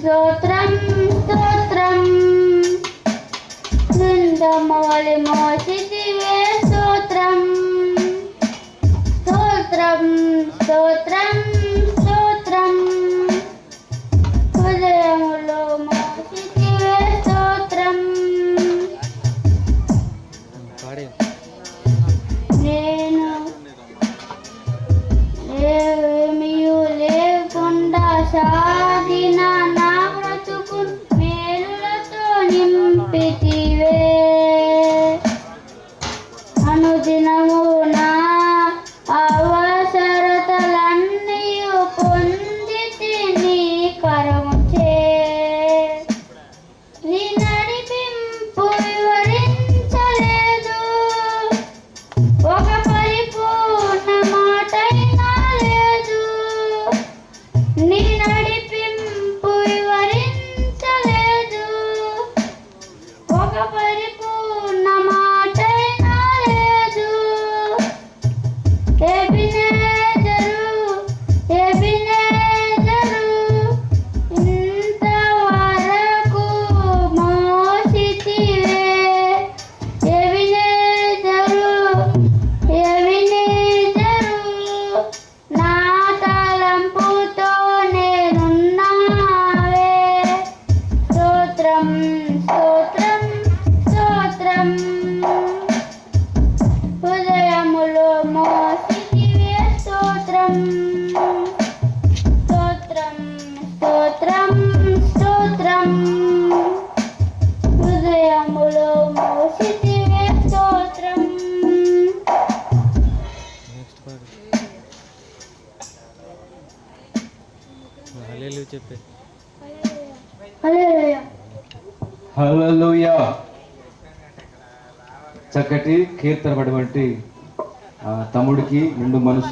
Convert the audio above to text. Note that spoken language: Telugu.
స్తోత్రం స్తోత్రం బృందమౌళి మోసితివే స్తోత్రం స్తోత్రం స్తోత్రం స్తోత్రం హృదయములో మోసితివే స్తోత్రం నేను ఏమియు లేకుండా సాగిన నా బ్రతుకు మేలులతో నింపితివే అనుదినము నా అవసరతలన్నీయు పొందితి నీ కరముచే నీ నడిపింపు వివరించలేదు ఒక పరిపూర్ణ మాటైనా లేదు నీ నడిపింపు వివరించలేదు ఒక పరిపూర్ణ మాటైనా లేదు ఎబినేజరు ఎబినేజరు ఇంతవరకు మోసితివే ఎబినేజరు ఎబినేజరు నా తలంపుతో నేనున్నావే స్తోత్రం స్తోత్రం స్తోత్రం హృదయములో మోసితివే స్తోత్రం స్తోత్రం స్తోత్రం స్తోత్రం హృదయములో మోసితివే స్తోత్రం చెప్పే హల్లెలూయా హల్లెలూయా. చక్కటి కీర్తన పడినటువంటి తమ్ముడికి నిండు మనసు